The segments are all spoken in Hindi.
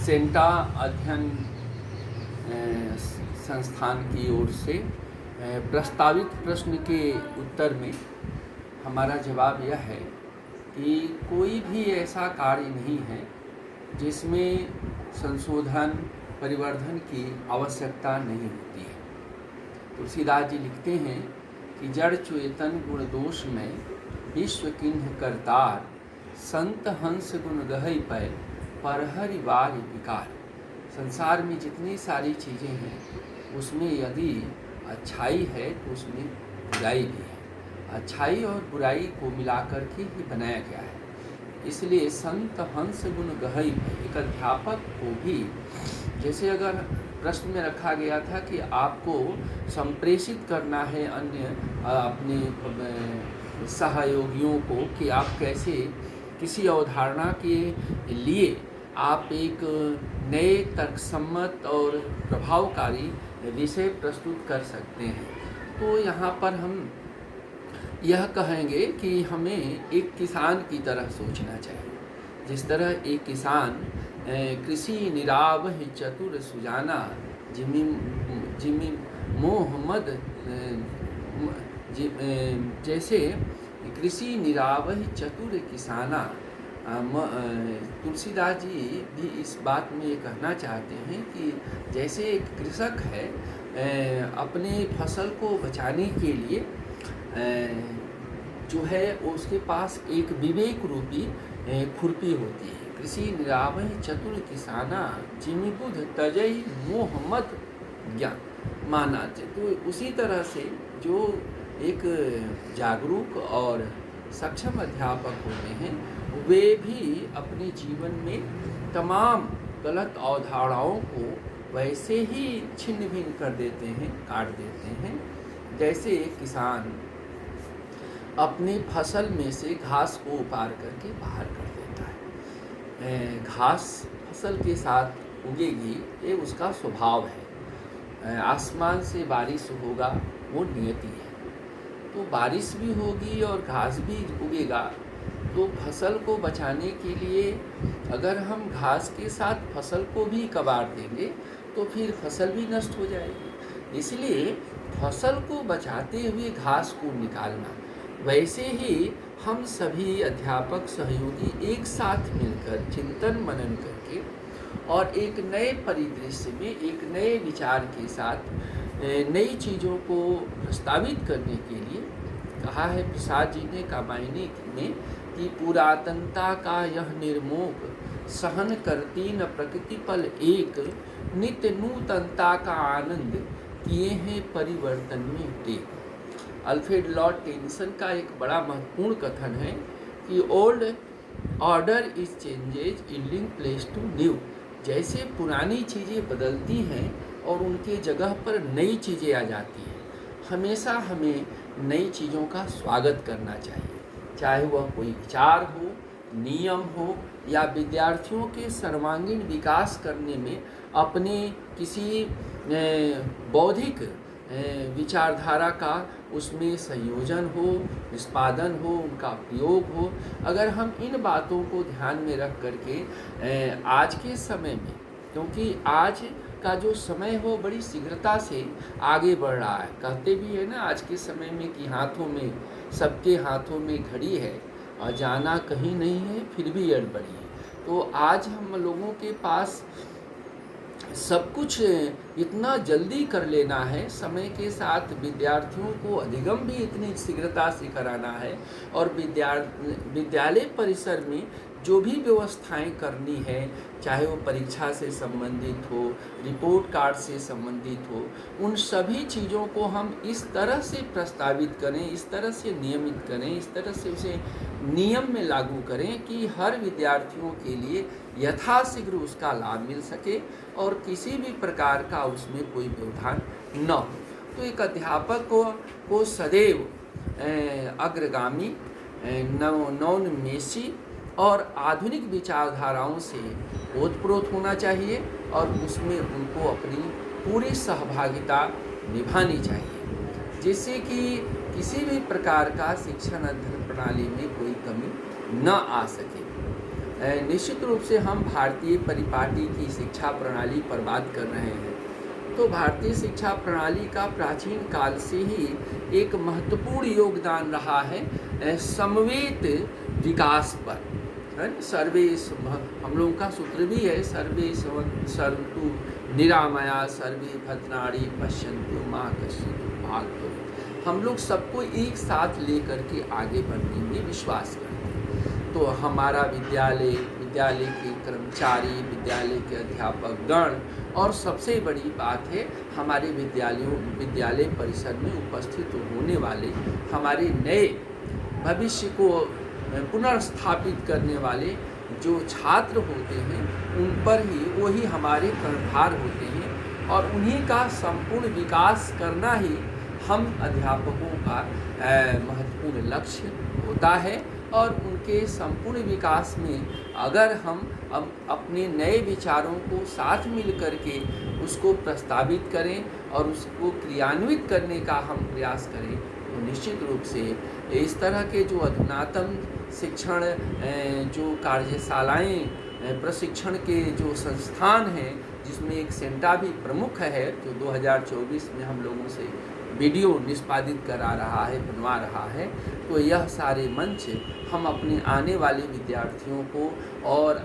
सेंटा अध्ययन संस्थान की ओर से प्रस्तावित प्रश्न के उत्तर में हमारा जवाब यह है कि कोई भी ऐसा कार्य नहीं है जिसमें संशोधन परिवर्धन की आवश्यकता नहीं होती है। तुलसीदास जी लिखते हैं कि जड़ चेतन गुण दोष में विश्व किन्ह करतार, संत हंस गुण गहई पै परहरि वार विकार। संसार में जितनी सारी चीज़ें हैं उसमें यदि अच्छाई है तो उसमें बुराई भी है। अच्छाई और बुराई को मिलाकर के ही बनाया गया है। इसलिए संत हंस गुण गहई पै, एक अध्यापक को भी, जैसे अगर प्रश्न में रखा गया था कि आपको संप्रेषित करना है अन्य अपने सहयोगियों को कि आप कैसे किसी अवधारणा के लिए आप एक नए तर्कसम्मत और प्रभावकारी विषय प्रस्तुत कर सकते हैं, तो यहाँ पर हम यह कहेंगे कि हमें एक किसान की तरह सोचना चाहिए। जिस तरह एक किसान कृषि निरावह चतुर सुजाना, जिमी मोहम्मद जैसे कृषि निरावह चतुर किसाना, तुलसीदास जी भी इस बात में ये कहना चाहते हैं कि जैसे एक कृषक है अपने फसल को बचाने के लिए जो है उसके पास एक विवेक रूपी खुरपी होती है। कृषि निरावह चतुर किसाना, जिमि बुध तजई मोहम्मद ज्ञान माना। तो उसी तरह से जो एक जागरूक और सक्षम अध्यापक होते हैं वे भी अपने जीवन में तमाम गलत अवधारणाओं को वैसे ही छिन्न भिन्न कर देते हैं, काट देते हैं, जैसे एक किसान अपनी फसल में से घास को उपाड़ करके बाहर कर देता है। घास फसल के साथ उगेगी, ये उसका स्वभाव है। आसमान से बारिश होगा, वो नियति है। तो बारिश भी होगी और घास भी उगेगा। तो फसल को बचाने के लिए अगर हम घास के साथ फसल को भी कबाड़ देंगे तो फिर फसल भी नष्ट हो जाएगी। इसलिए फसल को बचाते हुए घास को निकालना, वैसे ही हम सभी अध्यापक सहयोगी एक साथ मिलकर चिंतन मनन करके और एक नए परिदृश्य में एक नए विचार के साथ नई चीज़ों को प्रस्तावित करने के लिए कहा है प्रसाद जी ने कामायनी में कि पुरातनता का यह निर्मोह सहन करती न प्रकृति पल एक, नित्य नूतनता का आनंद किए हैं परिवर्तन में टेक। अल्फ्रेड लॉर्ड टेनिसन का एक बड़ा महत्वपूर्ण कथन है कि old order is changes yielding place to new. जैसे पुरानी चीज़ें बदलती हैं और उनके जगह पर नई चीज़ें आ जाती हैं, हमेशा हमें नई चीज़ों का स्वागत करना चाहिए, चाहे वह कोई विचार हो, नियम हो या विद्यार्थियों के सर्वांगीण विकास करने में अपने किसी बौद्धिक विचारधारा का उसमें संयोजन हो, निष्पादन हो, उनका प्रयोग हो। अगर हम इन बातों को ध्यान में रख करके आज के समय में, क्योंकि आज का जो समय हो बड़ी शीघ्रता से आगे बढ़ रहा है, कहते भी है ना आज के समय में कि हाथों में, सबके हाथों में घड़ी है और जाना कहीं नहीं है फिर भी गड़बड़ी है। तो आज हम लोगों के पास सब कुछ इतना जल्दी कर लेना है, समय के साथ विद्यार्थियों को अधिगम भी इतनी शीघ्रता से कराना है और विद्यालय परिसर में जो भी व्यवस्थाएं करनी है, चाहे वो परीक्षा से संबंधित हो, रिपोर्ट कार्ड से संबंधित हो, उन सभी चीज़ों को हम इस तरह से प्रस्तावित करें, इस तरह से नियमित करें, इस तरह से उसे नियम में लागू करें कि हर विद्यार्थियों के लिए यथाशीघ्र उसका लाभ मिल सके और किसी भी प्रकार का उसमें कोई व्यवधान न हो। तो एक अध्यापक को सदैव अग्रगामी, नवोन्मेषी और आधुनिक विचारधाराओं से ओतप्रोत होना चाहिए और उसमें उनको अपनी पूरी सहभागिता निभानी चाहिए, जिससे कि किसी भी प्रकार का शिक्षण अध्ययन प्रणाली में कोई कमी न आ सके। निश्चित रूप से हम भारतीय परिपाटी की शिक्षा प्रणाली पर बात कर रहे हैं। तो भारतीय शिक्षा प्रणाली का प्राचीन काल से ही एक महत्वपूर्ण योगदान रहा है समवेत विकास पर, है ना। सर्वे हम लोगों का सूत्र भी है, सर्वे सर्वन्तु निरामया सर्वे भद्राणि पश्यन्तु मा कश्चित् दुर्भाग्यवत्। हम लोग सबको एक साथ लेकर के आगे बढ़ने में विश्वास करते हैं। तो हमारा विद्यालय के कर्मचारी, विद्यालय के अध्यापक गण और सबसे बड़ी बात है हमारे विद्यालय परिसर में उपस्थित होने वाले हमारे नए भविष्य को पुनर्स्थापित करने वाले जो छात्र होते हैं, उन पर ही वही हमारे कर्णधार होते हैं और उन्हीं का संपूर्ण विकास करना ही हम अध्यापकों का महत्वपूर्ण लक्ष्य होता है। और उनके संपूर्ण विकास में अगर हम अपने नए विचारों को साथ मिल करके उसको प्रस्तावित करें और उसको क्रियान्वित करने का हम प्रयास करें, तो निश्चित रूप से इस तरह के जो अधुनातन शिक्षण जो कार्यशालाएँ, प्रशिक्षण के जो संस्थान हैं, जिसमें एक सेंटा भी प्रमुख है, जो 2024 में हम लोगों से वीडियो निष्पादित करा रहा है, बनवा रहा है। तो यह सारे मंच हम अपने आने वाले विद्यार्थियों को और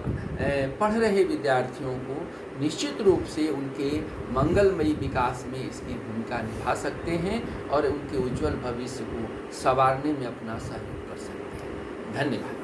पढ़ रहे विद्यार्थियों को निश्चित रूप से उनके मंगलमयी विकास में इसकी भूमिका निभा सकते हैं और उनके उज्जवल भविष्य को संवारने में अपना सहयोग कर सकते हैं। धन्यवाद।